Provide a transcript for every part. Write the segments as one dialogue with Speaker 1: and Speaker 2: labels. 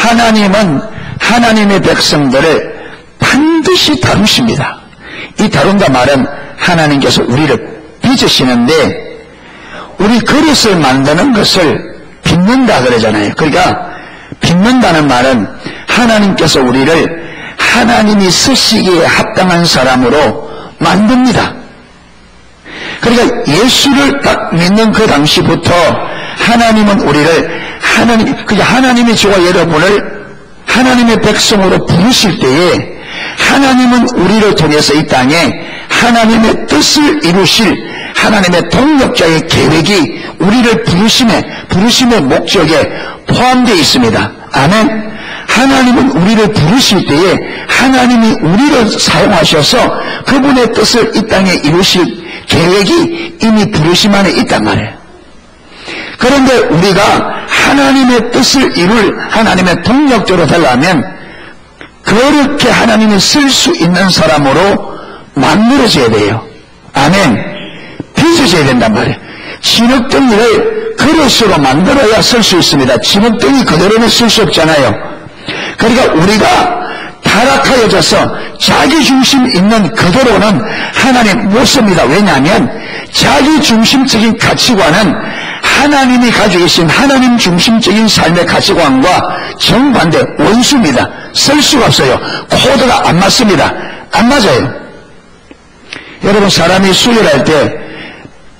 Speaker 1: 하나님은 하나님의 백성들을 반드시 다루십니다. 이 다룬다 말은 하나님께서 우리를 빚으시는데 우리 그릇을 만드는 것을 빚는다 그러잖아요. 그러니까 빚는다는 말은 하나님께서 우리를 하나님이 쓰시기에 합당한 사람으로 만듭니다. 그러니까 예수를 딱 믿는 그 당시부터 하나님은 우리를 하나님이 저와 여러분을 하나님의 백성으로 부르실 때에 하나님은 우리를 통해서 이 땅에 하나님의 뜻을 이루실 하나님의 동력자의 계획이 우리를 부르심의 목적에 포함되어 있습니다. 아멘. 하나님은 우리를 부르실 때에 하나님이 우리를 사용하셔서 그분의 뜻을 이 땅에 이루실 계획이 이미 부르심 안에 있단 말이에요. 그런데 우리가 하나님의 뜻을 이룰 하나님의 동력자로 되려면 그렇게 하나님이 쓸 수 있는 사람으로 만들어져야 돼요. 아멘. 빚어져야 된단 말이에요. 진흙덩이를 그릇으로 만들어야 쓸 수 있습니다. 진흙덩이 그대로는 쓸 수 없잖아요. 그러니까 우리가 타락하여져서 자기중심 있는 그대로는 하나님 못 씁니다. 왜냐하면 자기중심적인 가치관은 하나님이 가지고 계신 하나님 중심적인 삶의 가치관과 정반대 원수입니다. 쓸 수가 없어요. 코드가 안 맞습니다. 안 맞아요. 여러분, 사람이 수혈할 때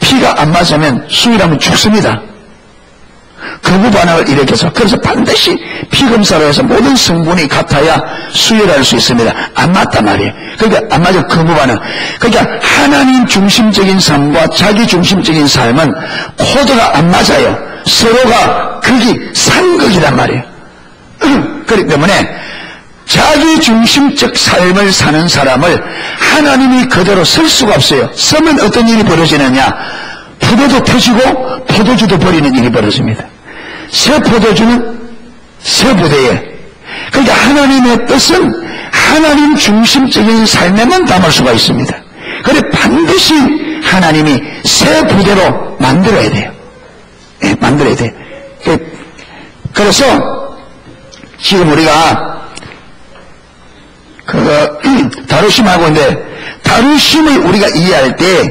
Speaker 1: 피가 안 맞으면 수혈하면 죽습니다. 거부 반응을 일으켜서. 그래서 반드시 피검사로 해서 모든 성분이 같아야 수혈할 수 있습니다. 안 맞단 말이에요. 그러니까 안 맞아, 거부 반응. 그러니까 하나님 중심적인 삶과 자기 중심적인 삶은 코드가 안 맞아요. 서로가 극이 상극이란 말이에요. 그렇기 때문에 자기 중심적 삶을 사는 사람을 하나님이 그대로 쓸 수가 없어요. 쓰면 어떤 일이 벌어지느냐? 포도도 터지고 포도주도 버리는 일이 벌어집니다. 새 포도주는 새 부대에. 그러니까 하나님의 뜻은 하나님 중심적인 삶에만 담을 수가 있습니다. 그래 반드시 하나님이 새 부대로 만들어야 돼요. 네, 만들어야 돼요. 그래서 지금 우리가 다루심하고 있는데, 다루심을 우리가 이해할 때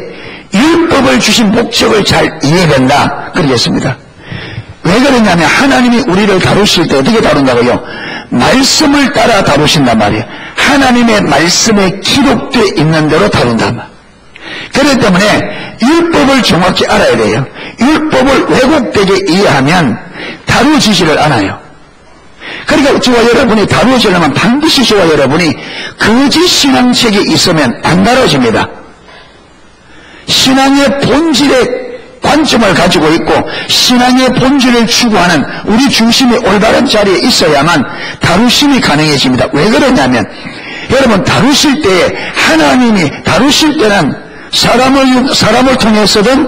Speaker 1: 율법을 주신 목적을 잘 이해된다 그러겠습니다. 왜 그러냐면 하나님이 우리를 다루실 때 어떻게 다룬다고요? 말씀을 따라 다루신단 말이에요. 하나님의 말씀에 기록되어 있는 대로 다룬단 말이에요. 그렇기 때문에 율법을 정확히 알아야 돼요. 율법을 왜곡되게 이해하면 다루어지지를 않아요. 그러니까 저와 여러분이 다루어지려면 반드시 저와 여러분이 거짓 신앙책이 있으면 안 다뤄집니다. 신앙의 본질의 관점을 가지고 있고 신앙의 본질을 추구하는 우리 중심이 올바른 자리에 있어야만 다루심이 가능해집니다. 왜 그러냐면 여러분, 다루실 때에 하나님이 다루실 때는 사람을 통해서든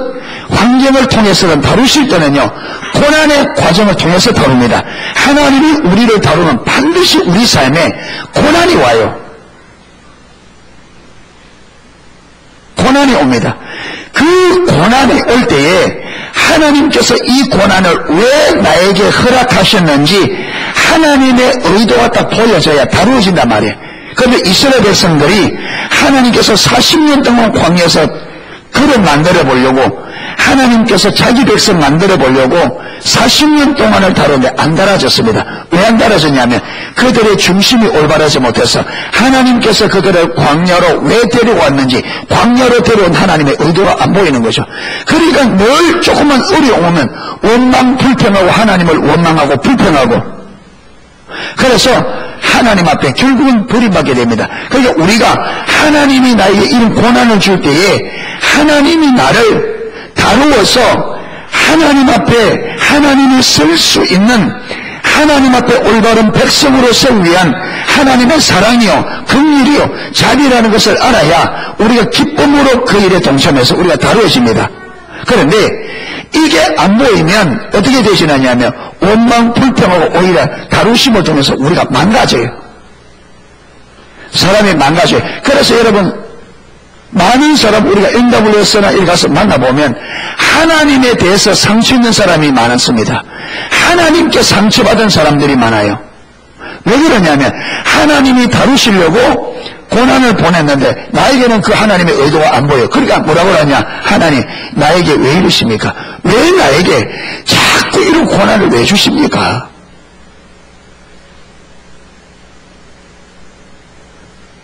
Speaker 1: 환경을 통해서든 다루실 때는요, 고난의 과정을 통해서 다룹니다. 하나님이 우리를 다루면 반드시 우리 삶에 고난이 와요. 고난이 옵니다. 그 고난이 올 때에 하나님께서 이 고난을 왜 나에게 허락하셨는지 하나님의 의도가 딱 보여져야 다루어진단 말이에요. 그런데 이스라엘 백성들이 하나님께서 40년 동안 광야에서 그를 만들어 보려고, 하나님께서 자기 백성 만들어 보려고 40년 동안을 다루는데 안 달아졌습니다. 왜 안 달아졌냐면 그들의 중심이 올바르지 못해서 하나님께서 그들을 광야로 왜 데려왔는지, 광야로 데려온 하나님의 의도가 안 보이는 거죠. 그러니까 늘 조금만 어려우면 원망 불평하고 하나님을 원망하고 불평하고, 그래서 하나님 앞에 결국은 버림받게 됩니다. 그러니까 우리가 하나님이 나에게 이런 고난을 줄 때에 하나님이 나를 다루어서 하나님 앞에 하나님이 쓸 수 있는, 하나님 앞에 올바른 백성으로서 위한 하나님의 사랑이요, 긍휼이요, 자비라는 것을 알아야 우리가 기쁨으로 그 일에 동참해서 우리가 다루어집니다. 그런데 이게 안 보이면 어떻게 되시느냐면 원망 불평하고 오히려 다루심을 통해서 우리가 망가져요. 사람이 망가져요. 그래서 여러분, 많은 사람 우리가 NWS나 이렇게 가서 만나보면 하나님에 대해서 상처 있는 사람이 많습니다. 하나님께 상처받은 사람들이 많아요. 왜 그러냐면 하나님이 다루시려고 고난을 보냈는데 나에게는 그 하나님의 의도가 안 보여. 그러니까 뭐라고 하냐? 하나님 나에게 왜 이러십니까? 왜 나에게 자꾸 이런 고난을 왜 주십니까?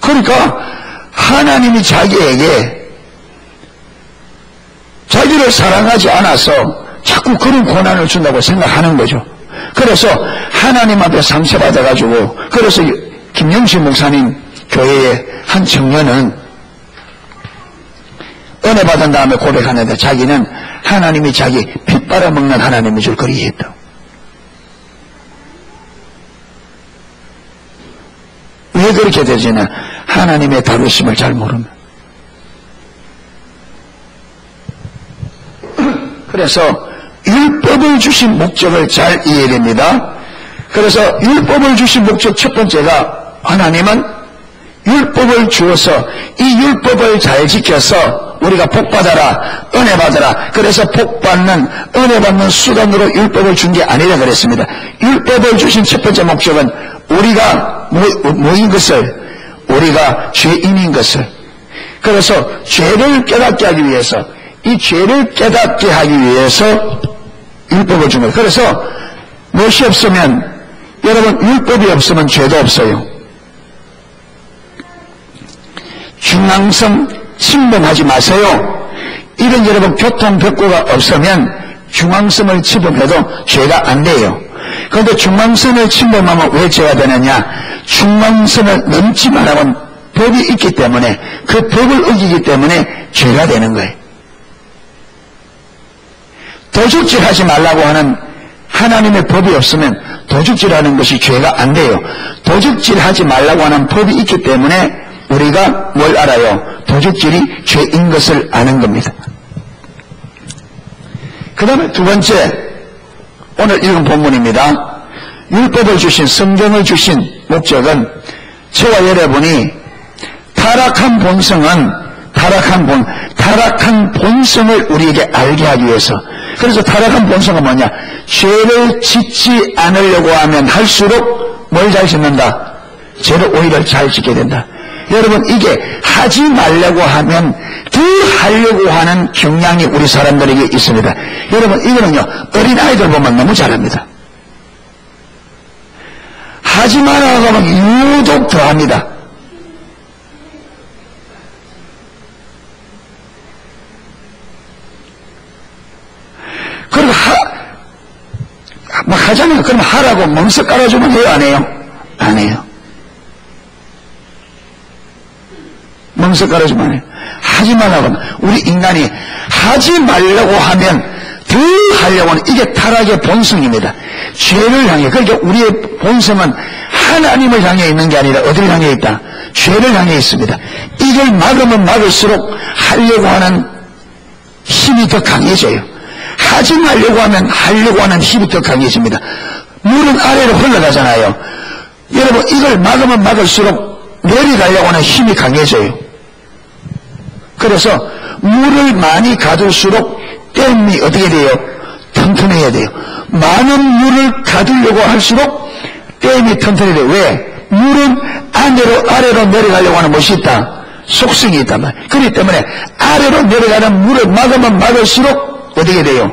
Speaker 1: 그러니까 하나님이 자기에게 자기를 사랑하지 않아서 자꾸 그런 고난을 준다고 생각하는 거죠. 그래서 하나님 앞에 상처받아가지고, 그래서 김영신 목사님 교회의 한 청년은 은혜 받은 다음에 고백하는데 자기는 하나님이 자기 피 빨아먹는 하나님인 줄 그리 했다. 왜 그렇게 되지는 하나님의 다루심을 잘 모르면. 그래서 율법을 주신 목적을 잘 이해해야 됩니다. 그래서 율법을 주신 목적 첫 번째가 하나님은 율법을 주어서 이 율법을 잘 지켜서 우리가 복받아라, 은혜 받아라. 그래서 복받는, 은혜 받는 수단으로 율법을 준 게 아니라 그랬습니다. 율법을 주신 첫 번째 목적은 우리가 뭐인 것을, 우리가 죄인인 것을, 그래서 죄를 깨닫게 하기 위해서, 이 죄를 깨닫게 하기 위해서 율법을 준 거예요. 그래서 무엇이 없으면, 여러분 율법이 없으면 죄도 없어요. 중앙성 침범하지 마세요. 이런 여러분 교통벽구가 없으면 중앙성을 침범해도 죄가 안 돼요. 그런데 중앙선을 침범하면 왜 죄가 되느냐? 중앙선을 넘지 말라는 법이 있기 때문에, 그 법을 어기기 때문에 죄가 되는 거예요. 도둑질하지 말라고 하는 하나님의 법이 없으면 도둑질하는 것이 죄가 안 돼요. 도둑질하지 말라고 하는 법이 있기 때문에 우리가 뭘 알아요? 도둑질이 죄인 것을 아는 겁니다. 그 다음에 두 번째, 오늘 읽은 본문입니다. 율법을 주신, 성경을 주신 목적은 저와 여러분이 타락한 본성을 우리에게 알게 하기 위해서. 그래서 타락한 본성은 뭐냐? 죄를 짓지 않으려고 하면 할수록 뭘 잘 짓는다? 죄를 오히려 잘 짓게 된다. 여러분, 이게 하지 말려고 하면 더 하려고 하는 경향이 우리 사람들에게 있습니다. 여러분, 이거는요, 어린아이들 보면 너무 잘합니다. 하지 말라고 하면 유독 더 합니다. 그리고 막 하잖아요. 그럼 하라고 멍석 깔아주면 해요, 안 해요? 안 해요. 멍석 깔아주면 안 해요. 하지 말라고 하면, 우리 인간이 하지 말라고 하면 더 하려고 하는, 이게 타락의 본성입니다. 죄를 향해. 그러니까 우리의 본성은 하나님을 향해 있는 게 아니라 어디를 향해 있다? 죄를 향해 있습니다. 이걸 막으면 막을수록 하려고 하는 힘이 더 강해져요. 하지 말려고 하면 하려고 하는 힘이 더 강해집니다. 물은 아래로 흘러가잖아요. 여러분, 이걸 막으면 막을수록 내려가려고 하는 힘이 강해져요. 그래서 물을 많이 가둘수록 댐이 어떻게 돼요? 튼튼해야 돼요. 많은 물을 가두려고 할수록 댐이 튼튼해야 돼요. 왜? 물은 아래로 내려가려고 하는 것이 있다. 속성이 있단 말이에요. 그렇기 때문에 아래로 내려가는 물을 막으면 막을수록 어떻게 돼요?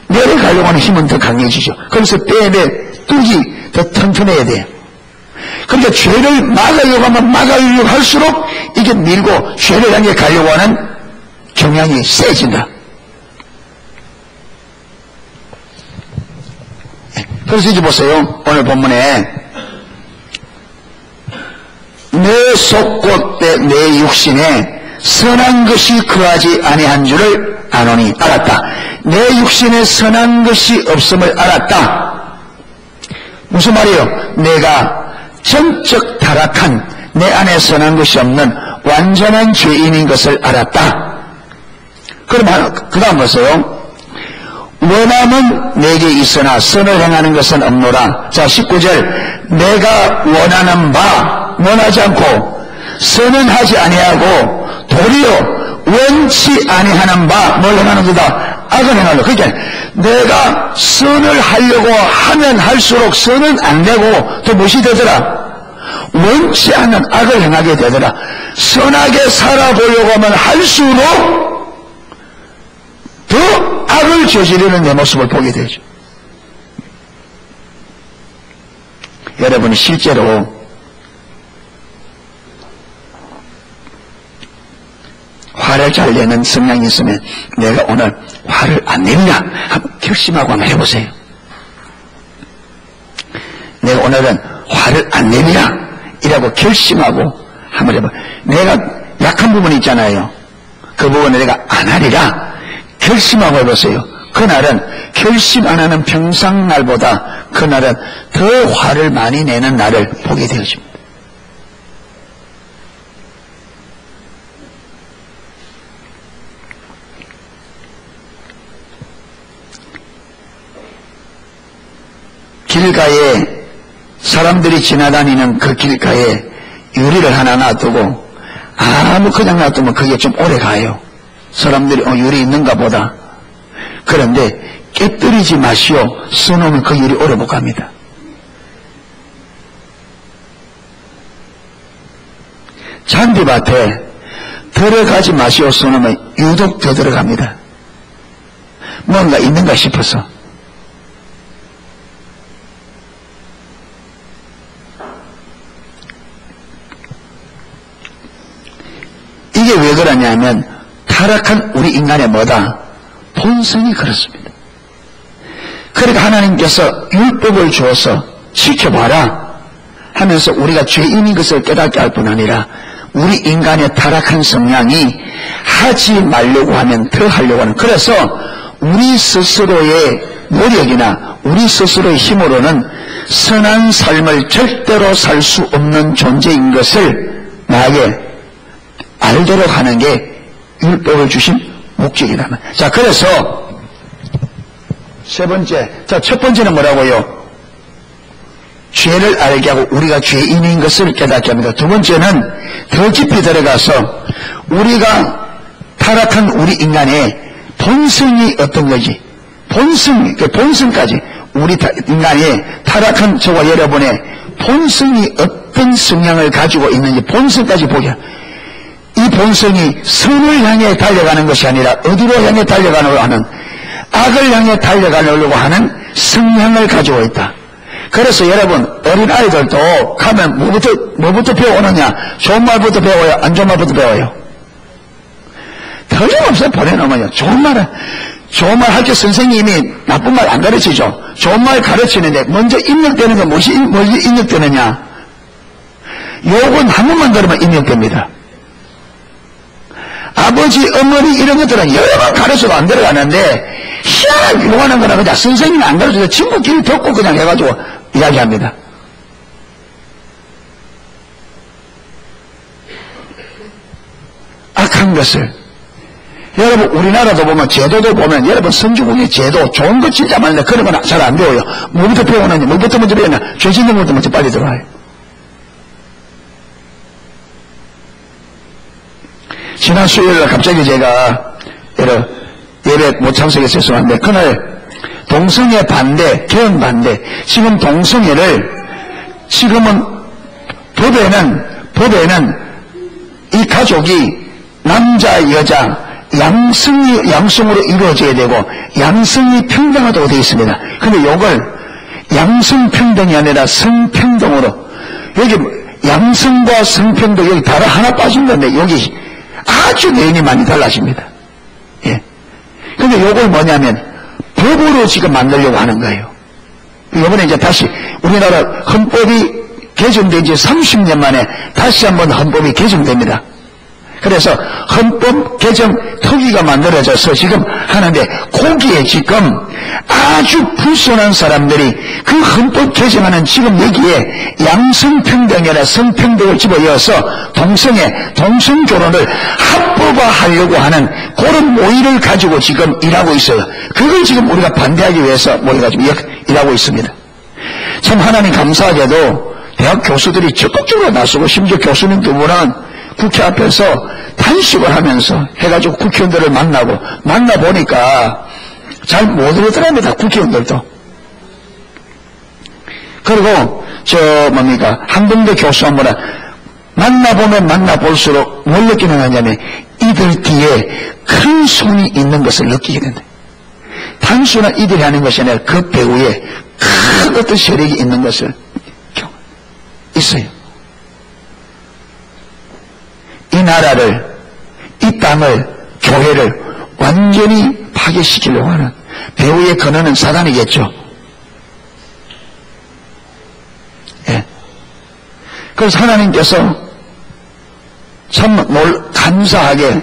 Speaker 1: 내려가려고 하는 힘은 더 강해지죠. 그래서 댐의 뚝이 더 튼튼해야 돼요. 그러니까 죄를 막으려고 하면 막으려고 할수록 이게 밀고 죄를 향해 가려고 하는 경향이 세진다. 그래서 이제 보세요. 오늘 본문에 내 속곳대 내 육신에 선한 것이 거하지 아니한 줄을 아노니, 알았다. 내 육신에 선한 것이 없음을 알았다. 무슨 말이에요? 내가 전적 타락한, 내 안에 선한 것이 없는 완전한 죄인인 것을 알았다. 그럼 그 다음 보세요. 원함은 내게 있으나 선을 행하는 것은 없노라. 자, 19절. 내가 원하는 바 원하지 않고 선은 하지 아니하고 도리어 원치 아니하는 바 뭘 행하는 거다? 악을 행하려고. 그러니까 내가 선을 하려고 하면 할수록 선은 안 되고 또 무엇이 되더라? 원치 않는 악을 행하게 되더라. 선하게 살아보려고 하면 할수록 더 악을 저지르는 내 모습을 보게 되죠. 여러분이 실제로 화를 잘 내는 성향이 있으면 내가 오늘 화를 안 내리냐 한번 결심하고 한번 해보세요. 내가 오늘은 화를 안 내리냐 이라고 결심하고 한번 해봐. 내가 약한 부분이 있잖아요. 그 부분을 내가 안 하리라 결심하고 해보세요. 그날은 결심 안 하는 평상 날보다 그날은 더 화를 많이 내는 날을 보게 되어집니다. 길가에 사람들이 지나다니는 그 길가에 유리를 하나 놔두고 아무 그냥 놔두면 그게 좀 오래 가요. 사람들이 유리 있는가 보다. 그런데 깨뜨리지 마시오. 써놓으면 그 유리 오래 못 갑니다. 잔디밭에 들어가지 마시오 써놓으면 유독 더 들어갑니다. 뭔가 있는가 싶어서. 이게 왜 그러냐면 타락한 우리 인간의 뭐다? 본성이 그렇습니다. 그러니까 하나님께서 율법을 주어서 지켜봐라 하면서 우리가 죄인인 것을 깨닫게 할 뿐 아니라 우리 인간의 타락한 성향이 하지 말려고 하면 더 하려고 하는, 그래서 우리 스스로의 노력이나 우리 스스로의 힘으로는 선한 삶을 절대로 살 수 없는 존재인 것을 나에게 알도록 하는 게 율법을 주신 목적이다. 자, 그래서 세 번째, 자, 첫 번째는 뭐라고요? 죄를 알게 하고 우리가 죄인인 것을 깨닫게 합니다. 두 번째는 더 깊이 들어가서 우리가 타락한 우리 인간의 본성이 어떤 거지? 본성, 그 본성까지 우리 인간의 타락한 저와 여러분의 본성이 어떤 성향을 가지고 있는지 본성까지 보게. 이 본성이 선을 향해 달려가는 것이 아니라 어디로 향해 달려가려고 하는, 악을 향해 달려가려고 하는 성향을 가지고 있다. 그래서 여러분, 어린아이들도 가면 뭐부터 배워오느냐? 좋은 말부터 배워요? 안 좋은 말부터 배워요? 틀림없어요. 보내놓으면요. 좋은 말 할 때 선생님이 나쁜 말 안 가르치죠. 좋은 말 가르치는데 먼저 입력되는 건 무엇이 입력되느냐? 욕은 한 번만 들으면 입력됩니다. 아버지, 어머니 이런 것들은 여러 번 가르쳐도 안 들어가는데 희한하게 요구하는 거는 그냥 선생님이 안 가르쳐도 친구끼리 듣고 그냥 해가지고 이야기합니다. 악한 것을 여러분, 우리나라도 보면 제도도 보면 여러분 선진국의 제도 좋은 거 진짜 많은데 그런 건 잘 안 배워요. 뭐부터 배우느냐, 뭐부터 먼저 배우냐, 죄 짓는 것부터 먼저 빨리 들어와요. 지난 수요일에 갑자기 제가 예배 못 참석해서 죄송한데 그날 동성애 반대, 개헌 반대, 지금 동성애를 지금은 법에는 이 가족이 남자, 여자, 양성으로 이루어져야 되고 양성이 평등하다고 되어 있습니다. 근데 이걸 양성평등이 아니라 성평등으로, 여기 양성과 성평등 여기 바로 하나 빠진 건데 여기 아주 내용이 많이 달라집니다. 예. 근데 이걸 뭐냐면 법으로 지금 만들려고 하는 거예요. 이번에 이제 다시 우리나라 헌법이 개정된 지 30년 만에 다시 한번 헌법이 개정됩니다. 그래서 헌법 개정 특위가 만들어져서 지금 하는데 거기에 지금 아주 불순한 사람들이 그 헌법 개정하는 지금 여기에 양성평등이나 성평등을 집어넣어서 동성결혼을 합법화하려고 하는 그런 모의를 가지고 지금 일하고 있어요. 그걸 지금 우리가 반대하기 위해서 모여가지고 일하고 있습니다. 참 하나님 감사하게도 대학 교수들이 적극적으로 나서고 심지어 교수님 두 분은 국회 앞에서 단식을 하면서 해가지고 국회의원들을 만나보니까 잘 못 알아들합니다. 국회의원들도. 그리고 한동대 교수가 뭐라 만나보면 만나볼수록 뭘 느끼는 하냐면 이들 뒤에 큰 손이 있는 것을 느끼게 된다. 단순한 이들이 하는 것이 아니라 그 배후에 큰 어떤 세력이 있는 것을 있어요. 이 나라를, 이 땅을, 교회를 완전히 파괴시키려고 하는 배후의 근원은 사단이겠죠. 예. 그래서 하나님께서 참 감사하게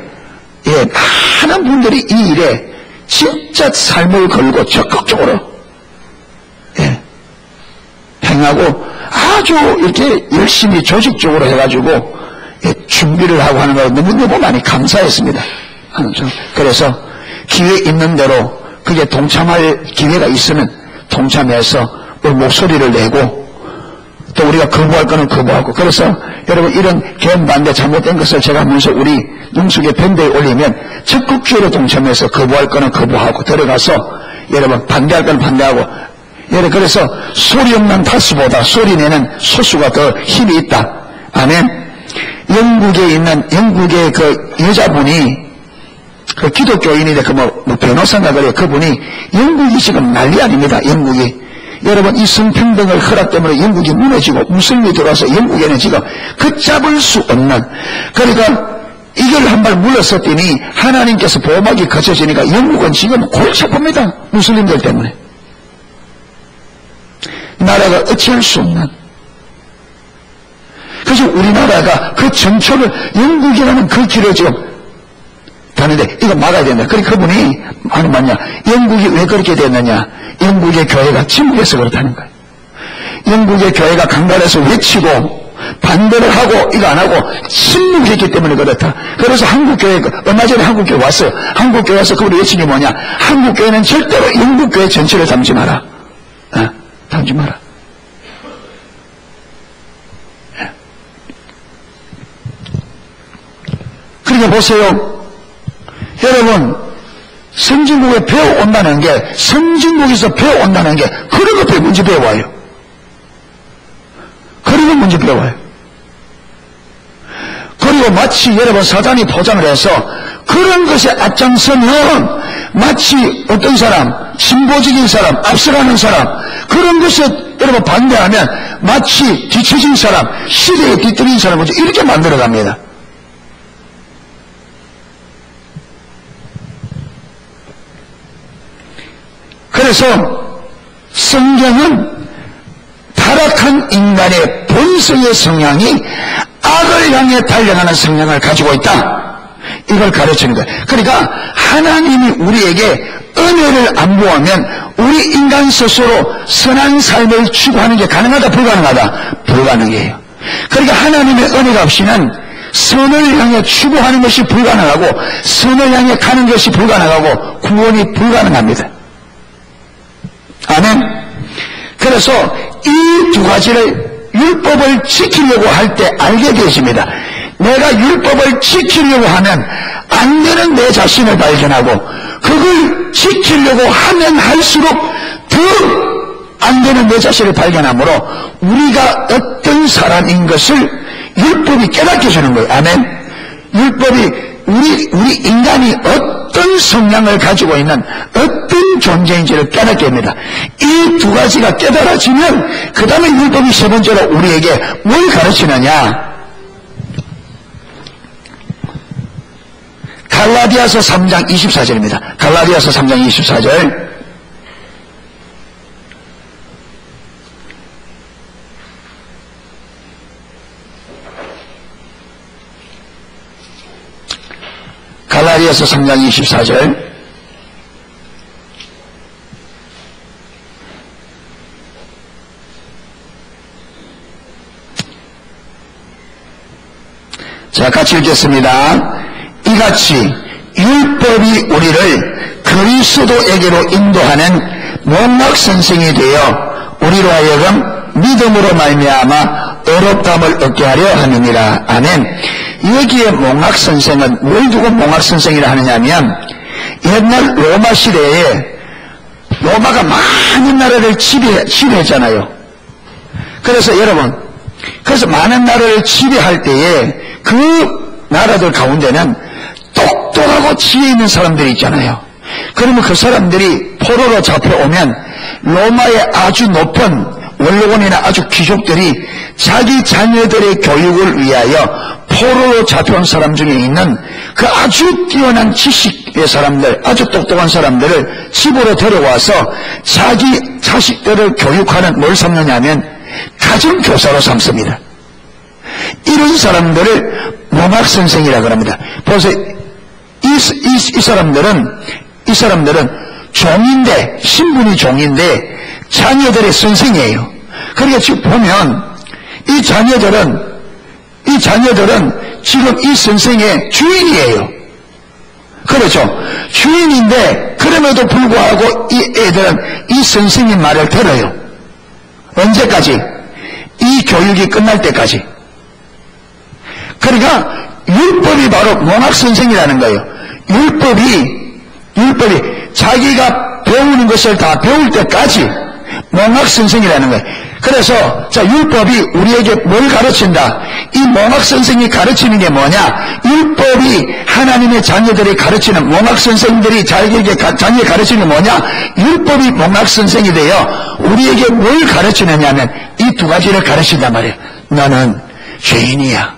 Speaker 1: 많은 분들이 이 일에 진짜 삶을 걸고 적극적으로 행하고 아주 이렇게 열심히 조직적으로 해가지고 준비를 하고 하는 걸 너무너무 많이 감사했습니다. 그래서 기회 있는 대로 그게 동참할 기회가 있으면 동참해서 우리 목소리를 내고 또 우리가 거부할 거는 거부하고, 그래서 여러분 이런 개헌반대 잘못된 것을 제가 하면서 우리 영숙의 밴드에 올리면 적극적으로 동참해서 거부할 거는 거부하고 들어가서 여러분 반대할 거는 반대하고, 여러분 그래서 소리 없는 다수보다 소리 내는 소수가 더 힘이 있다. 아멘. 영국에 있는 영국의 그 여자분이 그 기독교인인데 그 변호사인가 그래요. 그분이 영국이 지금 난리 아닙니다. 영국이. 여러분 이 성평등을 허락 때문에 영국이 무너지고 무슬림이 들어와서 영국에는 지금 걷잡을 수 없는, 그러니까 이걸 한 발 물러섰더니 하나님께서 보호막이 거쳐지니까 영국은 지금 골치 아픕니다. 무슬림들 때문에. 나라가 어찌할 수 없는. 그래서 우리나라가 그 전초를 영국이라는 그 길을 지금 가는데 이거 막아야 된다. 그러니까 그분이 하는 말이냐, 영국이 왜 그렇게 됐느냐, 영국의 교회가 침묵해서 그렇다는 거예요. 영국의 교회가 강단에서 외치고 반대를 하고 이거 안 하고 침묵했기 때문에 그렇다. 그래서 한국교회, 얼마 전에 한국교회 왔어요. 한국교회 와서 그분이 외친 게 뭐냐, 한국교회는 절대로 영국교회 전체를 담지 마라. 담지 마라. 그러니까 보세요. 여러분, 선진국에 배워온다는 게, 선진국에서 배워온다는 게, 그런 것들 문제 배워와요. 그런 거 문제 배워와요. 그리고 마치 여러분 사단이 포장을 해서 그런 것에 앞장서면 마치 어떤 사람, 진보적인 사람, 앞서가는 사람, 그런 것에 여러분 반대하면 마치 뒤처진 사람, 시대에 뒤떨어진 사람을 이렇게 만들어갑니다. 그래서 성경은 타락한 인간의 본성의 성향이 악을 향해 달려가는 성향을 가지고 있다. 이걸 가르치는 거예요. 그러니까 하나님이 우리에게 은혜를 안 부으면 우리 인간 스스로 선한 삶을 추구하는 게 가능하다, 불가능하다? 불가능해요. 그러니까 하나님의 은혜가 없이는 선을 향해 추구하는 것이 불가능하고 선을 향해 가는 것이 불가능하고 구원이 불가능합니다. 아멘. 그래서 이 두 가지를 율법을 지키려고 할 때 알게 되십니다. 내가 율법을 지키려고 하면 안 되는 내 자신을 발견하고, 그걸 지키려고 하면 할수록 더 안 되는 내 자신을 발견하므로 우리가 어떤 사람인 것을 율법이 깨닫게 해주는 거예요. 아멘. 율법이 우리 인간이 어떤 성향을 가지고 있는 어떤 존재인지를 깨닫게 합니다. 이 두 가지가 깨달아지면 그 다음에 율법이 세 번째로 우리에게 뭘 가르치느냐, 갈라디아서 3장 24절입니다. 갈라디아서 3장 24절. 갈라디아서 3장 24절. 자, 같이 읽겠습니다. 이같이 율법이 우리를 그리스도에게로 인도하는 몽학선생이 되어 우리로 하여금 믿음으로 말미암아 의롭다함을 얻게 하려 하느니라. 아멘. 여기에 몽학선생은 뭘 두고 몽학선생이라 하느냐면, 옛날 로마 시대에 로마가 많은 나라를 지배했잖아요. 그래서 여러분, 그래서 많은 나라를 지배할 때에 그 나라들 가운데는 똑똑하고 지혜 있는 사람들이 있잖아요. 그러면 그 사람들이 포로로 잡혀오면 로마의 아주 높은 원로원이나 아주 귀족들이 자기 자녀들의 교육을 위하여 포로로 잡혀온 사람 중에 있는 그 아주 뛰어난 지식의 사람들, 아주 똑똑한 사람들을 집으로 데려와서 자기 자식들을 교육하는 뭘 삼느냐면 가정교사로 삼습니다. 이런 사람들을 몽학선생이라고 합니다. 보세요. 이 사람들은 종인데, 신분이 종인데 자녀들의 선생이에요. 그러니까 지금 보면 이 자녀들은 지금 이 선생의 주인이에요. 그렇죠? 주인인데 그럼에도 불구하고 이 애들은 이 선생님 말을 들어요. 언제까지? 이 교육이 끝날 때까지. 그러니까 율법이 바로 몽학선생이라는 거예요. 율법이 자기가 배우는 것을 다 배울 때까지 몽학선생이라는 거예요. 그래서 자, 율법이 우리에게 뭘 가르친다? 이 몽학선생이 가르치는 게 뭐냐? 율법이 하나님의 자녀들이 가르치는, 몽학선생들이 자기에게 자녀에 가르치는 게 뭐냐? 율법이 몽학선생이 되어 우리에게 뭘 가르치느냐면 이 두 가지를 가르친단 말이에요. 너는 죄인이야.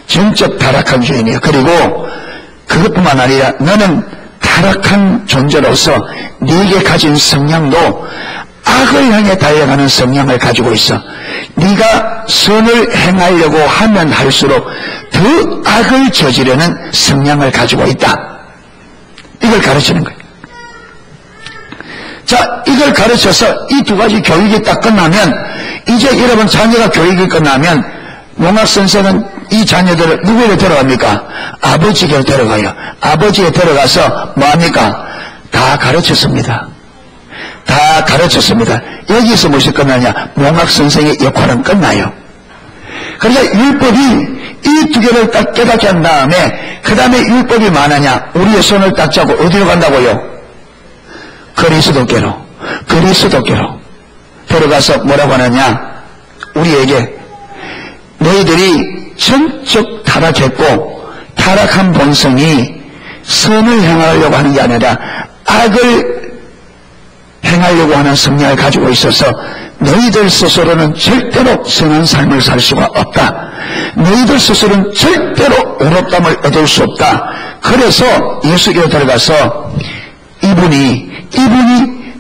Speaker 1: 정적 타락한 죄인이야. 그리고 그것뿐만 아니라 너는 타락한 존재로서 네게 가진 성향도 악을 향해 달려가는 성향을 가지고 있어. 네가 선을 행하려고 하면 할수록 더 악을 저지르는 성향을 가지고 있다. 이걸 가르치는 거예요. 자, 이걸 가르쳐서 이 두 가지 교육이 딱 끝나면, 이제 여러분 자녀가 교육이 끝나면 몽학선생은 이 자녀들을 누구에게 데려갑니까? 아버지에게 데려가요. 아버지에 데려가서 뭐합니까? 다 가르쳤습니다. 다 가르쳤습니다. 여기서 무엇이 끝나냐? 몽학선생의 역할은 끝나요. 그러니까 율법이 이 두 개를 딱 깨닫게 한 다음에 그 다음에 율법이 많으냐? 우리의 손을 딱 잡고 어디로 간다고요? 그리스도께로 데려가서 뭐라고 하느냐? 우리에게 너희들이 전적 타락했고 타락한 본성이 선을 행하려고 하는 게 아니라 악을 행하려고 하는 성향을 가지고 있어서 너희들 스스로는 절대로 선한 삶을 살 수가 없다. 너희들 스스로는 절대로 의롭다함을 얻을 수 없다. 그래서 예수께로 들어가서 이분이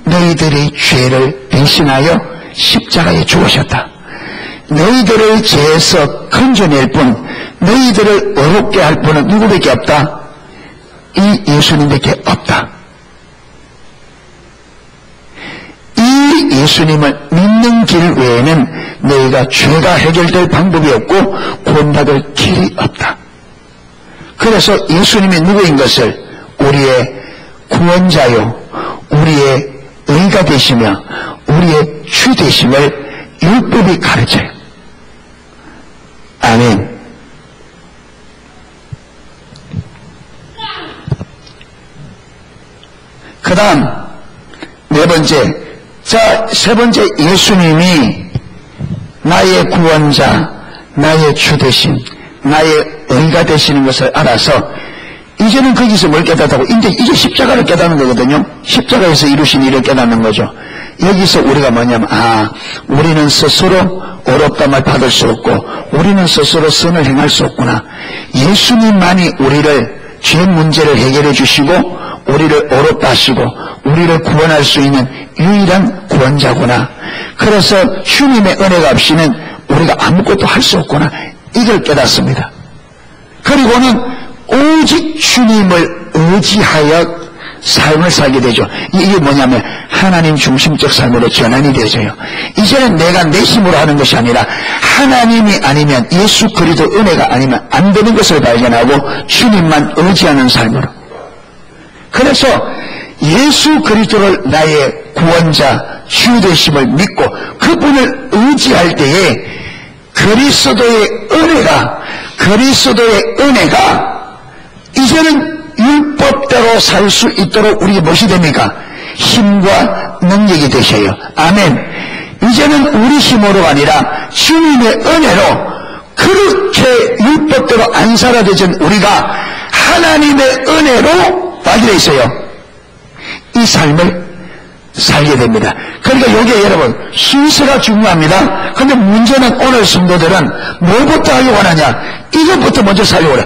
Speaker 1: 너희들의 죄를 대신하여 십자가에 죽으셨다. 너희들의 죄에서 건져낼 뿐, 너희들을 의롭게 할 분은 누구밖에 없다? 이 예수님밖에 없다. 이 예수님을 믿는 길 외에는 너희가 죄가 해결될 방법이 없고 구원받을 길이 없다. 그래서 예수님이 누구인 것을 우리의 구원자요, 우리의 의가 되시며 우리의 주 되심을 율법이 가르쳐요. 아멘. 그 다음 네 번째, 자, 세 번째, 예수님이 나의 구원자, 나의 주 되심, 나의 의가 되시는 것을 알아서 이제는 거기서 뭘 깨닫다고, 이제 십자가를 깨닫는 거거든요. 십자가에서 이루신 일을 깨닫는 거죠. 여기서 우리가 뭐냐면, 우리는 스스로 의롭다함을 받을 수 없고 우리는 스스로 선을 행할 수 없구나. 예수님만이 우리를 죄 문제를 해결해 주시고 우리를 의롭다 하시고 우리를 구원할 수 있는 유일한 구원자구나. 그래서 주님의 은혜가 없이는 우리가 아무것도 할 수 없구나. 이걸 깨닫습니다. 그리고는 오직 주님을 의지하여 삶을 살게 되죠. 이게 뭐냐면 하나님 중심적 삶으로 전환이 되어져요. 이제는 내가 내 힘으로 하는 것이 아니라 하나님이 아니면, 예수 그리스도 은혜가 아니면 안 되는 것을 발견하고 주님만 의지하는 삶으로. 그래서 예수 그리스도를 나의 구원자, 주 되심을 믿고 그분을 의지할 때에 그리스도의 은혜가 이제는 율법대로 살 수 있도록 우리에게 무엇이 됩니까? 힘과 능력이 되셔요. 아멘. 이제는 우리 힘으로가 아니라 주님의 은혜로 그렇게 율법대로 안 살아되던 우리가 하나님의 은혜로 빠져 있어요. 이 삶을 살게 됩니다. 그러니까 여기에 여러분 순서가 중요합니다. 그런데 문제는 오늘 성도들은 뭐부터 하려고 하느냐? 이것부터 먼저 살려고 그래.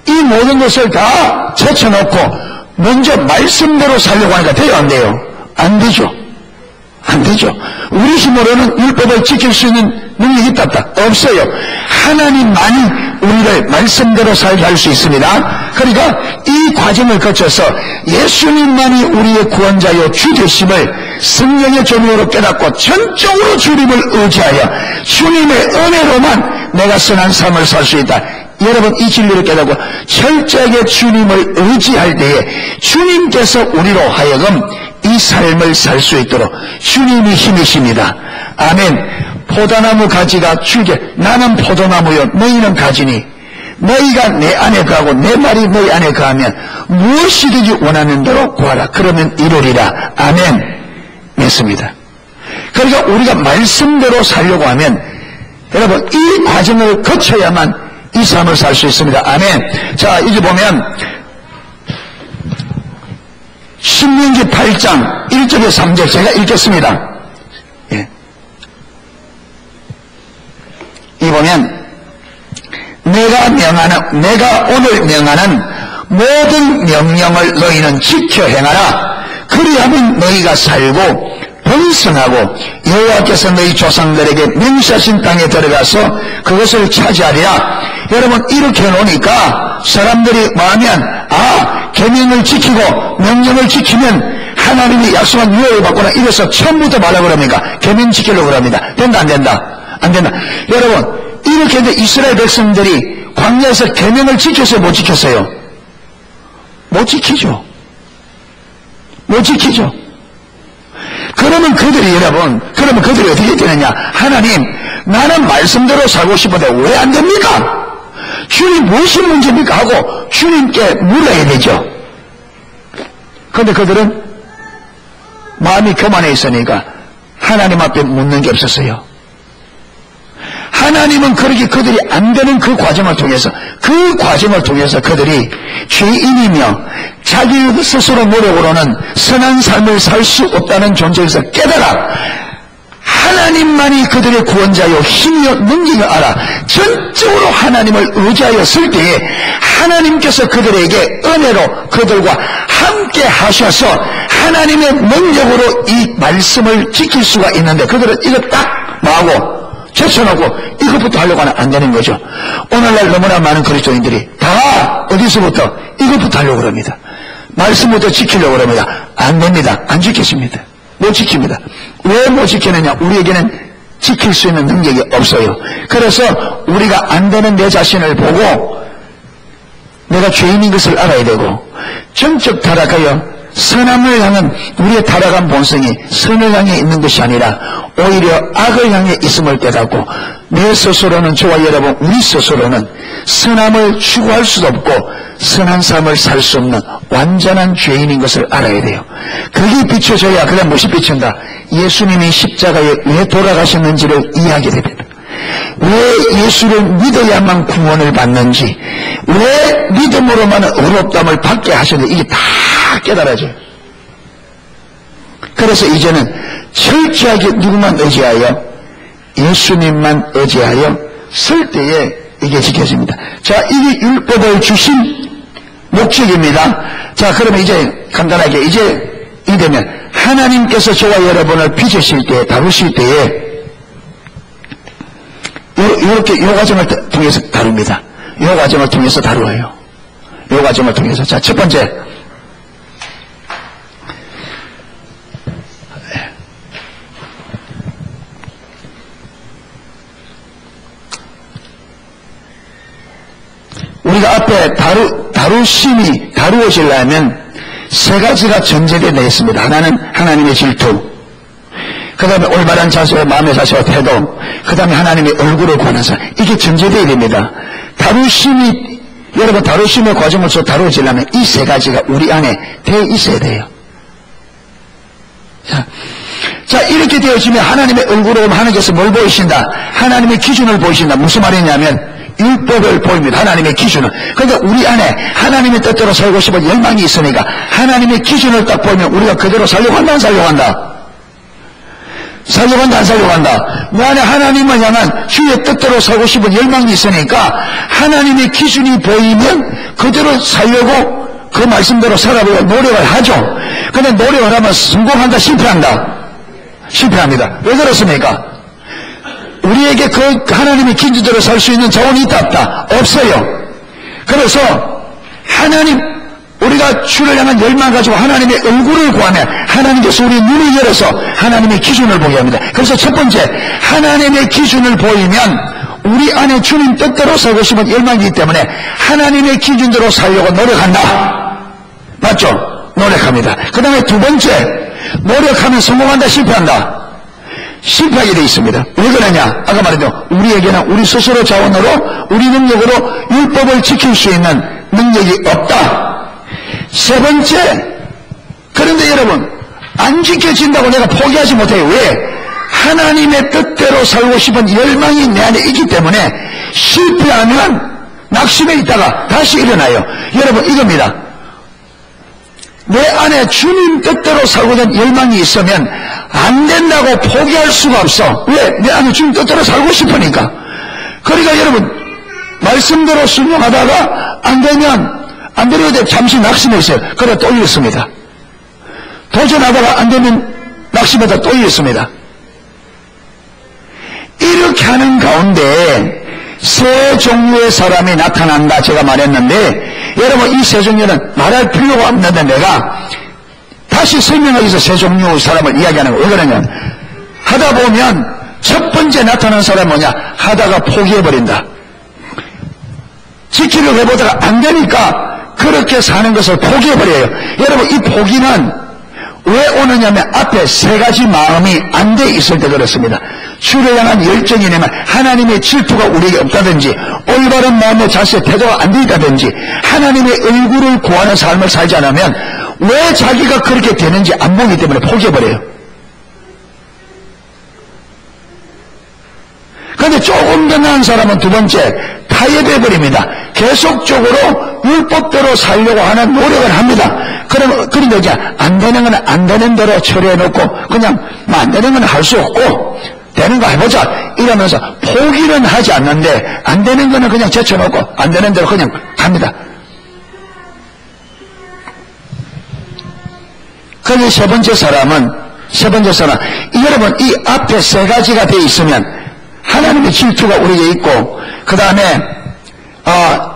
Speaker 1: 이 모든 것을 다 제쳐놓고 먼저 말씀대로 살려고 하니까 돼요, 안 돼요? 안 되죠. 안 되죠. 우리 힘으로는 율법을 지킬 수 있는 능력이 있다 없다? 없어요. 하나님만이 우리를 말씀대로 살게 할 수 있습니다. 그러니까 이 과정을 거쳐서 예수님만이 우리의 구원자요 주 되심을 성령의 조명으로 깨닫고 전적으로 주님을 의지하여 주님의 은혜로만 내가 선한 삶을 살 수 있다. 여러분 이 진리를 깨닫고 철저하게 주님을 의지할 때에 주님께서 우리로 하여금 이 삶을 살 수 있도록 주님이 힘이십니다. 아멘. 포도나무 가지가 줄게 나는 포도나무요 너희는 가지니 너희가 내 안에 거하고 내 말이 너희 안에 거하면 무엇이든지 원하는 대로 구하라. 그러면 이루리라. 아멘. 믿습니다. 그러니까 우리가 말씀대로 살려고 하면 여러분 이 과정을 거쳐야만 이 삶을 살 수 있습니다. 아멘. 자, 이제 보면 신명기 8장 1절에 3절 제가 읽겠습니다. 예. 이 보면 내가 오늘 명하는 모든 명령을 너희는 지켜 행하라. 그리하면 너희가 살고 번성하고 여호와께서 너희 조상들에게 명시하신 땅에 들어가서 그것을 차지하리라. 여러분 이렇게 해놓으니까 사람들이 뭐하면 계명을 지키고 명령을 지키면 하나님이 약속한 유업을 받거나 이래서 처음부터 말하고 그럽니까? 계명 지키려고 그럽니다. 된다 안 된다? 안 된다. 여러분 이렇게 했는데 이스라엘 백성들이 광야에서 계명을 지켰어요? 못 지켰어요? 못 지키죠. 못 지키죠. 그러면 그들이 어떻게 되느냐? 하나님 나는 말씀대로 살고 싶은데 왜 안 됩니까? 주님 무엇이 문제입니까? 하고 주님께 물어야 되죠. 그런데 그들은 마음이 교만해 있으니까 하나님 앞에 묻는 게 없었어요. 하나님은 그렇게 그들이 안 되는 그 과정을 통해서 그들이 죄인이며 자기 스스로 노력으로는 선한 삶을 살 수 없다는 존재에서 깨달아 하나님만이 그들의 구원자요 힘이요 능력을 알아 전적으로 하나님을 의지하였을 때에 하나님께서 그들에게 은혜로 그들과 함께 하셔서 하나님의 능력으로 이 말씀을 지킬 수가 있는데 그들은 이거 딱 뭐하고 제쳐놓고 이것부터 하려고 하면 안 되는 거죠. 오늘날 너무나 많은 그리스도인들이 다 어디서부터 이것부터 하려고 합니다. 말씀부터 지키려고 합니다. 안 됩니다. 안 지키십니다. 못 지킵니다. 왜 못 지키느냐? 우리에게는 지킬 수 있는 능력이 없어요. 그래서 우리가 안 되는 내 자신을 보고 내가 죄인인 것을 알아야 되고 정적 타락하여 선함을 향한 우리의 타락한 본성이 선을 향해 있는 것이 아니라 오히려 악을 향해 있음을 깨닫고 내 스스로는 저와 여러분 우리 스스로는 선함을 추구할 수도 없고 선한 삶을 살 수 없는 완전한 죄인인 것을 알아야 돼요. 그게 비춰져야 그냥 무엇이 비춘다? 예수님이 십자가에 왜 돌아가셨는지를 이해하게 됩니다. 왜 예수를 믿어야만 구원을 받는지 왜 믿음으로만 의롭다함을 받게 하셨는지 이게 다 깨달아져요. 그래서 이제는 철저하게 누구만 의지하여 예수님만 의지하여 설 때에 이게 지켜집니다. 자, 이게 율법을 주신 목적입니다. 자, 그러면 이제 간단하게 이제 이되면 하나님께서 저와 여러분을 빚으실 때 다루실 때에 이렇게 요 과정을 통해서 다룹니다. 요 과정을 통해서 다루어요. 요 과정을 통해서. 자, 첫 번째. 우리가 앞에 다루어지려면 세 가지가 전제되어 있습니다. 하나는 하나님의 질투, 그 다음에 올바른 자세와 마음의 자세와 태도, 그 다음에 하나님의 얼굴을 구하는 삶. 이게 전제되어야 됩니다. 여러분 다루심의 과정을 다루어지려면 이 세 가지가 우리 안에 되어 있어야 돼요. 자, 이렇게 되어지면 하나님의 얼굴을 보면 하나님께서 뭘 보이신다? 하나님의 기준을 보이신다. 무슨 말이냐면 율법을 보입니다. 하나님의 기준을. 그러니까 우리 안에 하나님의 뜻대로 살고 싶은 열망이 있으니까 하나님의 기준을 딱 보면 우리가 그대로 살려고 한다, 안 살려고 한다? 살려고 한다, 안 살려고 한다? 내 안에 하나님을 향한 주의 뜻대로 살고 싶은 열망이 있으니까 하나님의 기준이 보이면 그대로 살려고 그 말씀대로 살아보려 노력을 하죠. 근데 노력을 하면 성공한다, 실패한다? 실패합니다. 왜 그렇습니까? 우리에게 그 하나님의 기준대로 살 수 있는 자원이 있다, 없다? 없어요. 그래서 하나님, 우리가 주를 향한 열망 가지고 하나님의 얼굴을 구하면 하나님께서 우리 눈을 열어서 하나님의 기준을 보게 합니다. 그래서 첫 번째, 하나님의 기준을 보이면 우리 안에 주님 뜻대로 살고 싶은 열망이기 때문에 하나님의 기준대로 살려고 노력한다. 맞죠? 노력합니다. 그 다음에 두 번째, 노력하면 성공한다, 실패한다? 실패하게 되어 있습니다. 왜 그러냐? 아까 말했죠. 우리에게는 우리 스스로 자원으로, 우리 능력으로 율법을 지킬 수 있는 능력이 없다. 세 번째, 그런데 여러분, 안 지켜진다고 내가 포기하지 못해요. 왜? 하나님의 뜻대로 살고 싶은 열망이 내 안에 있기 때문에 실패하면 낙심해 있다가 다시 일어나요. 여러분, 이겁니다. 내 안에 주님 뜻대로 살고자 하는 열망이 있으면 안 된다고 포기할 수가 없어. 왜? 내 안에 주님 뜻대로 살고 싶으니까. 그러니까 여러분, 말씀대로 순종하다가 안 되려고 잠시 낙심했어요. 그러다 또 이랬습니다. 도전하다가 안 되면 낙심하다 또 이랬습니다. 이렇게 하는 가운데 세 종류의 사람이 나타난다 제가 말했는데, 여러분 이 세 종류는 말할 필요가 없는데 내가 다시 설명하기 위해서 세 종류의 사람을 이야기하는 거예요. 왜 그러냐면 하다 보면 첫 번째 나타나는 사람은 뭐냐? 하다가 포기해버린다. 지키려고 해보다가 안 되니까 그렇게 사는 것을 포기해버려요. 여러분 이 포기는 왜 오느냐면 앞에 세 가지 마음이 안 돼 있을 때 그렇습니다. 주를 향한 열정이 내면 하나님의 질투가 우리에게 없다든지, 올바른 마음의 자세, 태도가 안 돼 있다든지, 하나님의 얼굴을 구하는 삶을 살지 않으면 왜 자기가 그렇게 되는지 안 보기 때문에 포기해버려요. 그런데 조금 더 나은 사람은 두 번째, 타협해버립니다. 계속적으로 율법대로 살려고 하는 노력을 합니다. 그런데 이제 안 되는 건 안 되는 대로 처리해놓고 그냥 안 되는 건 할 수 없고 되는 거 해보자 이러면서 포기는 하지 않는데 안 되는 거는 그냥 제쳐놓고 안 되는 대로 그냥 갑니다. 그런데 세 번째 사람, 여러분 이 앞에 세 가지가 되어 있으면 하나님의 질투가 우리에게 있고, 그 다음에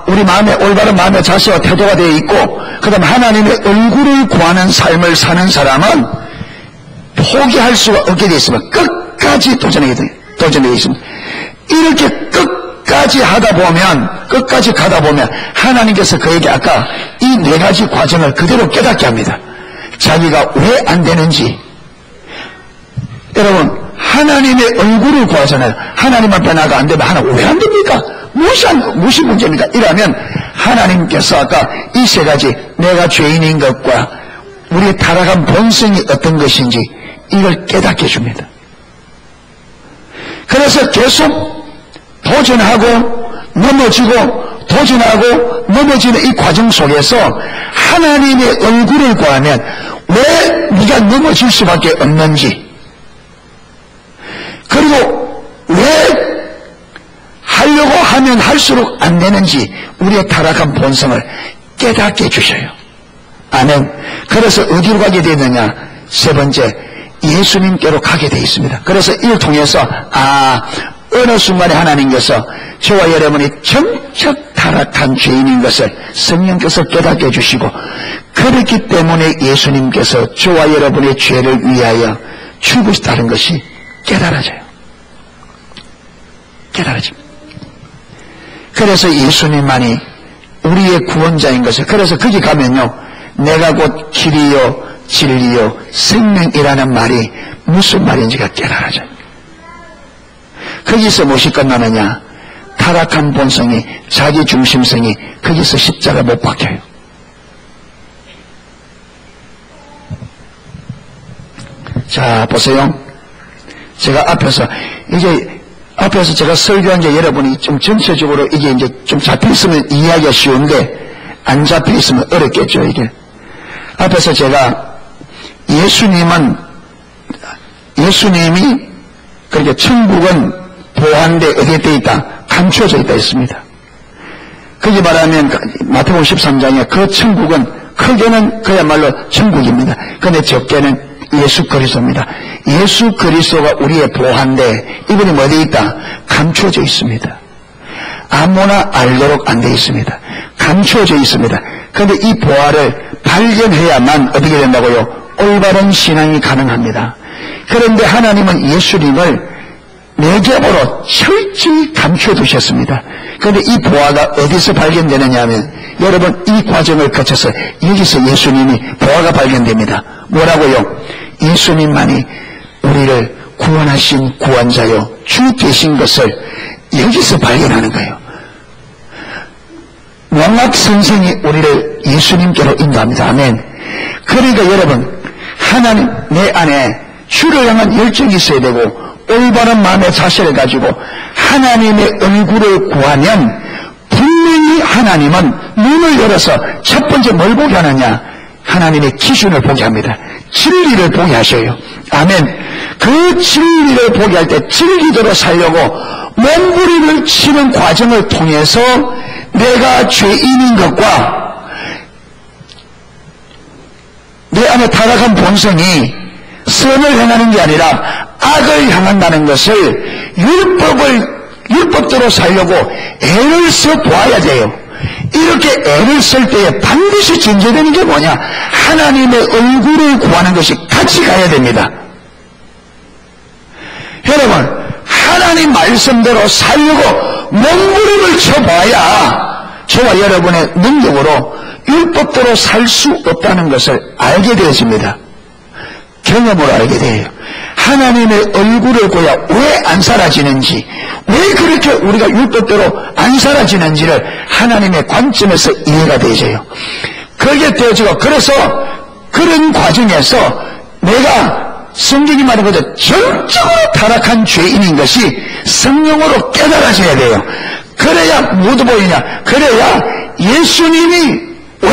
Speaker 1: 우리 마음에 올바른 마음의 자세와 태도가 되어 있고, 그 다음에 하나님의 얼굴을 구하는 삶을 사는 사람은 포기할 수가 없게 되어 있습니다. 끝까지 도전하게 되어 있습니다. 이렇게 끝까지 가다 보면 하나님께서 그에게 아까 이 네 가지 과정을 그대로 깨닫게 합니다. 자기가 왜 안 되는지. 여러분 하나님의 얼굴을 구하잖아요. 하나님 앞에 나가 안 되면 하나님 왜 안 됩니까? 무슨 문제입니까? 이러면 하나님께서 아까 이 세 가지, 내가 죄인인 것과 우리의 타락한 본성이 어떤 것인지 이걸 깨닫게 해줍니다. 그래서 계속 도전하고 넘어지는 이 과정 속에서 하나님의 얼굴을 구하면 왜 네가 넘어질 수밖에 없는지, 그리고 왜 하려고 하면 할수록 안 되는지 우리의 타락한 본성을 깨닫게 해주셔요. 아멘. 그래서 어디로 가게 되느냐? 세 번째, 예수님께로 가게 되어 있습니다. 그래서 이를 통해서 어느 순간에 하나님께서 저와 여러분이 정적 타락한 죄인인 것을 성령께서 깨닫게 해주시고, 그렇기 때문에 예수님께서 저와 여러분의 죄를 위하여 죽으셨다는 것이 깨달아집니다. 그래서 예수님만이 우리의 구원자인 것을, 그래서 거기 가면요, 내가 곧 길이요 진리요 생명이라는 말이 무슨 말인지가 깨달아져요. 거기서 무엇이 끝나느냐? 타락한 본성이, 자기 중심성이 거기서 십자가 못 박혀요. 자, 보세요. 제가 앞에서 제가 설교한 게 여러분이 좀 전체적으로 이게 이제 좀 잡혀있으면 이해하기가 쉬운데, 안 잡혀있으면 어렵겠죠, 이게. 앞에서 제가 예수님이 그렇게 천국은 보한데 어디에 되어 있다? 감추어져 있다 했습니다. 거기 말하면 마태복음 13장에 그 천국은 크게는 그야말로 천국입니다. 그런데 적게는 예수 그리스도입니다. 예수 그리스도가 우리의 보한데 이분이 어디에 있다? 감추어져 있습니다. 아무나 알도록 안 되어 있습니다. 감추어져 있습니다. 그런데 이 보화를 발견해야만 어떻게 된다고요? 올바른 신앙이 가능합니다. 그런데 하나님은 예수님을 내 겹으로 철저히 감춰두셨습니다. 그런데 이 보화가 어디서 발견되느냐 하면 여러분 이 과정을 거쳐서 여기서 예수님이 보화가 발견됩니다. 뭐라고요? 예수님만이 우리를 구원하신 구원자요 주 되신 것을 여기서 발견하는 거예요. 농학 선생이 우리를 예수님께로 인도합니다. 아멘. 그러니까 여러분 하나님 내 안에 주를 향한 열정이 있어야 되고 올바른 마음의 자세를 가지고 하나님의 얼굴을 구하면 분명히 하나님은 눈을 열어서 첫 번째 뭘 보게 하느냐? 하나님의 기준을 보게 합니다. 진리를 보게 하셔요. 아멘. 그 진리를 보게 할 때 진리대로 살려고 몸부림을 치는 과정을 통해서 내가 죄인인 것과 내 안에 타락한 본성이 선을 행하는 게 아니라 악을 향한다는 것을 율법대로 살려고 애를 써 보아야 돼요. 이렇게 애를 쓸 때에 반드시 전제되는 게 뭐냐? 하나님의 얼굴을 구하는 것이 같이 가야 됩니다. 여러분 하나님 말씀대로 살려고 몸부림을 쳐봐야 저와 여러분의 능력으로 율법대로 살 수 없다는 것을 알게 되어집니다. 경험으로 알게 돼요. 하나님의 얼굴을 보야 왜 안 사라지는지, 왜 그렇게 우리가 율법대로 안 사라지는지를 하나님의 관점에서 이해가 되어져요. 그게 되어지고, 그래서 그런 과정에서 내가 성경이 말하는 것처럼 전적으로 타락한 죄인인 것이 성령으로 깨달아져야 돼요. 그래야 뭐도 보이냐? 그래야 예수님이 왜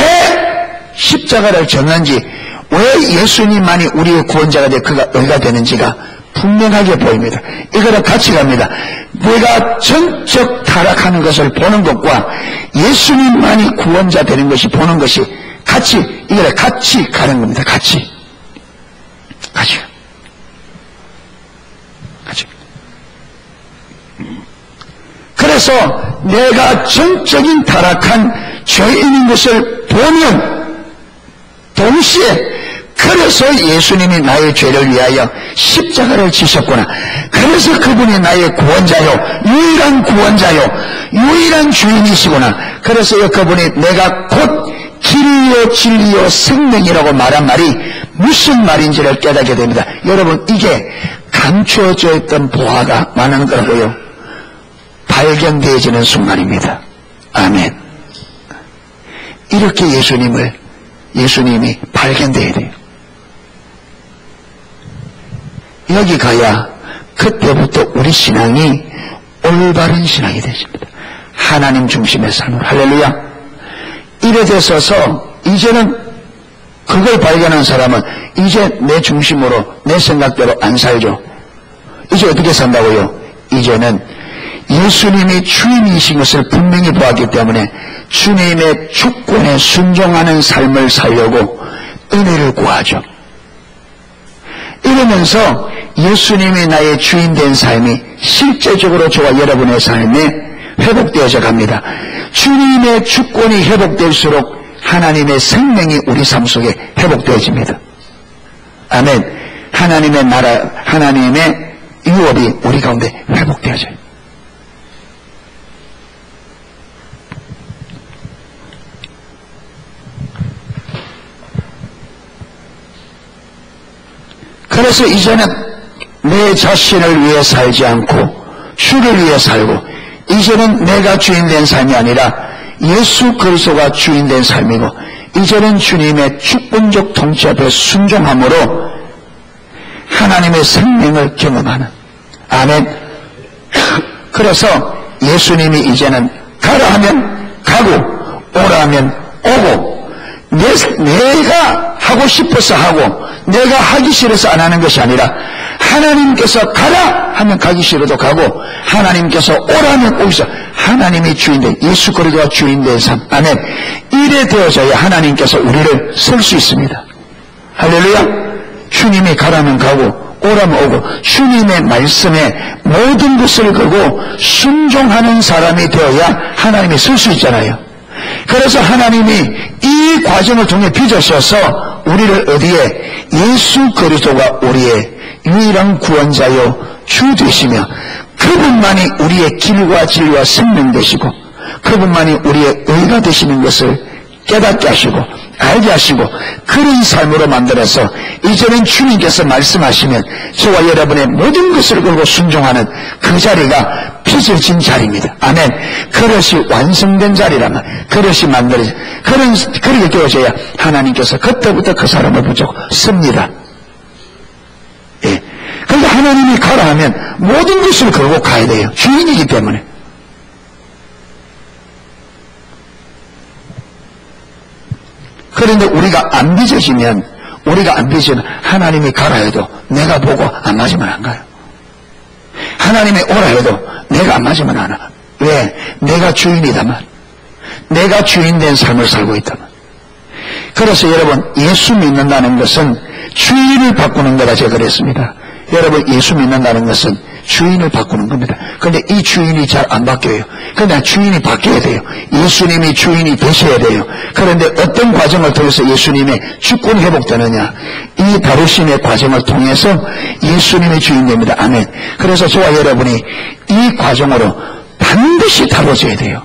Speaker 1: 십자가를 졌는지, 왜 예수님만이 우리의 구원자가 돼 그가 의가 되는지가 분명하게 보입니다. 이거는 같이 갑니다. 내가 전적 타락하는 것을 보는 것과 예수님만이 구원자 되는 것이 보는 것이 같이, 이거를 같이 가는 겁니다. 같이. 그래서 내가 전적인 타락한 죄인인 것을 보면 동시에 그래서 예수님이 나의 죄를 위하여 십자가를 지셨구나. 그래서 그분이 나의 구원자요, 유일한 구원자요, 유일한 주인이시구나. 그래서 그분이 내가 곧 길이요 진리요 생명이라고 말한 말이 무슨 말인지를 깨닫게 됩니다. 여러분 이게 감추어져 있던 보화가 많은 거고요, 발견되어지는 순간입니다. 아멘. 이렇게 예수님이 발견되어야 돼요. 여기 가야 그때부터 우리 신앙이 올바른 신앙이 되십니다. 하나님 중심의 삶으로. 할렐루야. 이래 되셔서 이제는 그걸 발견한 사람은 이제 내 중심으로 내 생각대로 안 살죠. 이제 어떻게 산다고요? 이제는 예수님이 주인이신 것을 분명히 보았기 때문에 주님의 주권에 순종하는 삶을 살려고 은혜를 구하죠. 이러면서 예수님이 나의 주인 된 삶이 실제적으로 저와 여러분의 삶에 회복되어져 갑니다. 주님의 주권이 회복될수록 하나님의 생명이 우리 삶 속에 회복되어집니다. 아멘. 하나님의 나라, 하나님의 유업이 우리 가운데 회복되어져요. 그래서 이제는 내 자신을 위해 살지 않고 주를 위해 살고, 이제는 내가 주인된 삶이 아니라 예수 그리스도가 주인된 삶이고, 이제는 주님의 주권적 통치 앞에 순종함으로 하나님의 생명을 경험하는. 아멘. 그래서 예수님이 이제는 가라 하면 가고 오라 하면 오고, 내가 하고 싶어서 하고 내가 하기 싫어서 안 하는 것이 아니라 하나님께서 가라 하면 가기 싫어도 가고, 하나님께서 오라 하면 오기서 하나님이 주인된, 예수 그리스도가 주인된 삶. 아멘. 이래 되어져야 하나님께서 우리를 쓸 수 있습니다. 할렐루야. 주님이 가라면 가고 오라면 오고, 주님의 말씀에 모든 것을 걸고 순종하는 사람이 되어야 하나님이 쓸 수 있잖아요. 그래서 하나님이 이 과정을 통해 빚으셔서 우리를 어디에, 예수 그리스도가 우리의 유일한 구원자요 주 되시며, 그분만이 우리의 길과 진리와 생명 되시고, 그분만이 우리의 의가 되시는 것을 깨닫게 하시고 알게 하시고, 그런 삶으로 만들어서 이제는 주님께서 말씀하시면 저와 여러분의 모든 것을 걸고 순종하는 그 자리가 빚어진 자리입니다. 아멘. 그릇이 완성된 자리라면, 그릇이 만들어진, 그렇게 되어져야 하나님께서 그때부터 그 사람을 붙잡고 씁니다. 예. 그러니까 하나님이 가라 하면 모든 것을 걸고 가야 돼요. 주인이기 때문에. 그런데 우리가 안 빚어지면 하나님이 가라 해도 내가 보고 안 맞으면 안 가요. 하나님이 오라 해도 내가 안 맞으면 안 와. 왜? 내가 주인이다만, 내가 주인된 삶을 살고 있다만. 그래서 여러분, 예수 믿는다는 것은 주인을 바꾸는 거다 제가 그랬습니다. 여러분, 예수 믿는다는 것은 주인을 바꾸는 겁니다. 그런데 이 주인이 잘 안 바뀌어요. 그러나 주인이 바뀌어야 돼요. 예수님이 주인이 되셔야 돼요. 그런데 어떤 과정을 통해서 예수님의 주권이 회복되느냐, 이 다루심의 과정을 통해서 예수님의 주인 됩니다. 아멘. 그래서 저와 여러분이 이 과정으로 반드시 다뤄져야 돼요.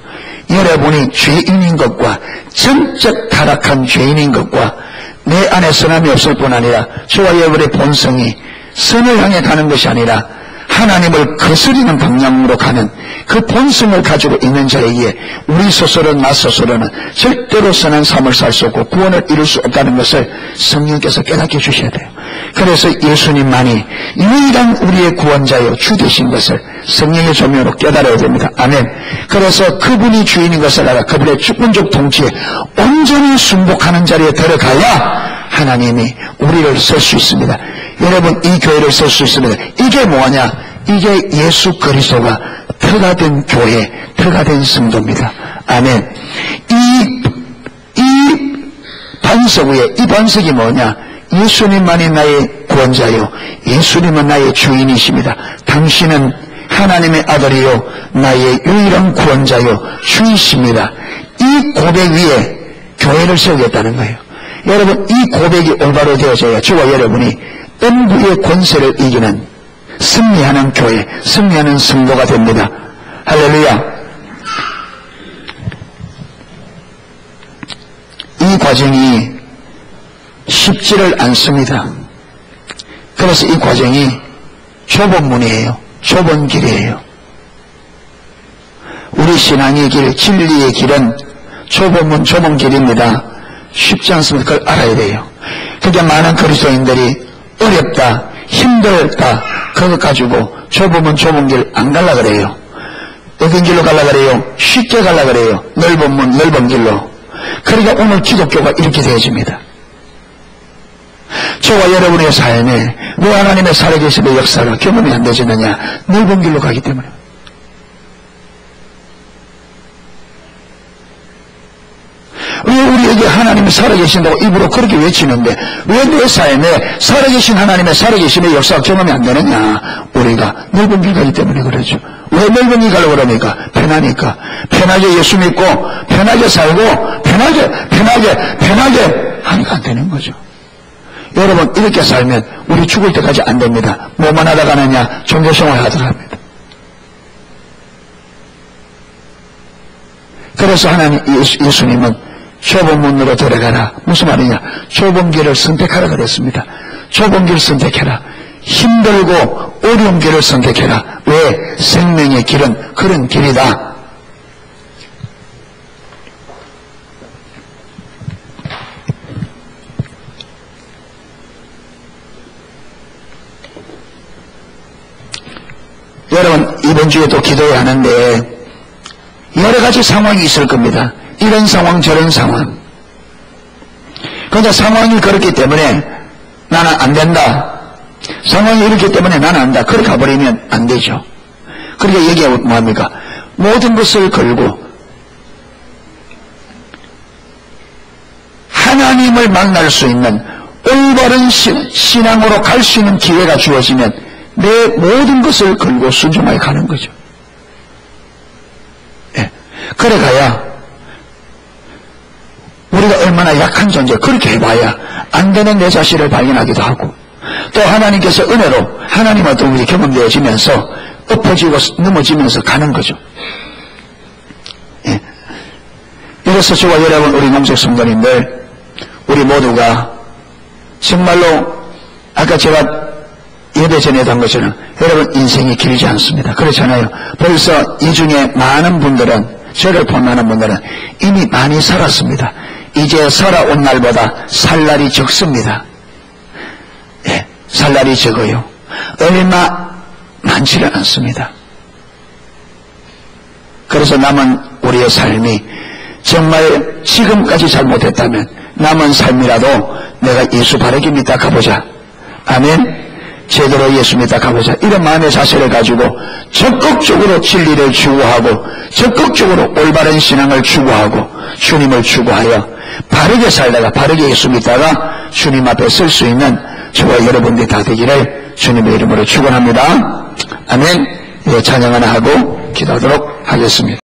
Speaker 1: 여러분이 죄인인 것과, 전적 타락한 죄인인 것과, 내 안에 선함이 없을 뿐 아니라 저와 여러분의 본성이 선을 향해 가는 것이 아니라 하나님을 거스리는 방향으로 가는 그 본성을 가지고 있는 자에게 우리 스스로는, 나 스스로는 절대로 선한 삶을 살 수 없고 구원을 이룰 수 없다는 것을 성령께서 깨닫게 해주셔야 돼요. 그래서 예수님만이 유일한 우리의 구원자요 주 되신 것을 성령의 조명으로 깨달아야 됩니다. 아멘. 그래서 그분이 주인인 것을 알아 그분의 주권적 통치에 온전히 순복하는 자리에 들어가야 하나님이 우리를 쓸 수 있습니다. 여러분, 이 교회를 쓸 수 있습니다. 이게 뭐냐? 이게 예수 그리스도가 터가 된 교회, 터가 된 성도입니다. 아멘. 이 반석 위에, 이 반석이 뭐냐? 예수님만이 나의 구원자요, 예수님은 나의 주인이십니다. 당신은 하나님의 아들이요, 나의 유일한 구원자요, 주이십니다. 이 고백 위에 교회를 세우겠다는 거예요. 여러분, 이 고백이 올바로 되어져야 저와 여러분이 음부의 권세를 이기는, 승리하는 교회, 승리하는 성도가 됩니다. 할렐루야. 이 과정이 쉽지를 않습니다. 그래서 이 과정이 좁은 문이에요. 좁은 길이에요. 우리 신앙의 길, 진리의 길은 좁은 문, 좁은 길입니다. 쉽지 않습니다. 그걸 알아야 돼요. 그러니까 많은 그리스도인들이 어렵다, 힘들다, 그거 가지고 좁은 문, 좁은 길 안 갈라 그래요. 어떤 길로 갈라 그래요? 쉽게 갈라 그래요. 넓은 문, 넓은 길로. 그러니까 오늘 기독교가 이렇게 되어집니다. 저와 여러분의 삶에 왜 하나님의 살아계심의 역사가 경험이 안 되지느냐? 넓은 길로 가기 때문에. 왜 우리에게 하나님이 살아계신다고 입으로 그렇게 외치는데 왜 내 삶에 살아계신 하나님의 살아계심의 역사가 경험이 안 되느냐? 우리가 넓은 길 가기 때문에 그러죠. 왜 넓은 길 가려고 그러니까? 편하니까. 편하게 예수 믿고 편하게 살고 편하게 하니까 안 되는 거죠. 여러분, 이렇게 살면 우리 죽을 때까지 안 됩니다. 뭐만 하다 가느냐? 종교생활 하다가 합니다. 그래서 예수님은 좁은 문으로 들어가라. 무슨 말이냐? 좁은 길을 선택하라 그랬습니다. 좁은 길 선택해라. 힘들고 어려운 길을 선택해라. 왜? 생명의 길은 그런 길이다. 이번 주에 또 기도해야 하는데 여러 가지 상황이 있을 겁니다. 이런 상황 저런 상황. 그러니까 상황이 그렇기 때문에 나는 안 된다. 상황이 이렇기 때문에 나는 안 된다. 그렇게 가버리면 안 되죠. 그렇게 얘기하고 뭐합니까? 모든 것을 걸고 하나님을 만날 수 있는 올바른 신앙으로 갈 수 있는 기회가 주어지면 내 모든 것을 걸고 순종하여 가는 거죠. 예. 그래 가야 우리가 얼마나 약한 존재, 그렇게 해봐야 안 되는 내 자신을 발견하기도 하고, 또 하나님께서 은혜로 하나님과 또 우리 경험되어지면서 엎어지고 넘어지면서 가는 거죠. 예. 이래서 저와 여러분, 우리 농색 성도님들, 우리 모두가 정말로 아까 제가 예배 전에도 한 것처럼 여러분 인생이 길지 않습니다. 그렇잖아요. 벌써 이 중에 많은 분들은, 저를 포함하는 분들은 이미 많이 살았습니다. 이제 살아온 날보다 살 날이 적습니다. 예, 살 날이 적어요. 얼마 많지는 않습니다. 그래서 남은 우리의 삶이 정말 지금까지 잘못했다면 남은 삶이라도 내가 예수 바르게 믿다 가보자. 아멘. 제대로 예수 믿다 가보자. 이런 마음의 자세를 가지고 적극적으로 진리를 추구하고 적극적으로 올바른 신앙을 추구하고 주님을 추구하여 바르게 살다가 바르게 예수 믿다가 주님 앞에 설 수 있는 저와 여러분들이 다 되기를 주님의 이름으로 축원합니다. 아멘. 예, 찬양 하나 하고 기도하도록 하겠습니다.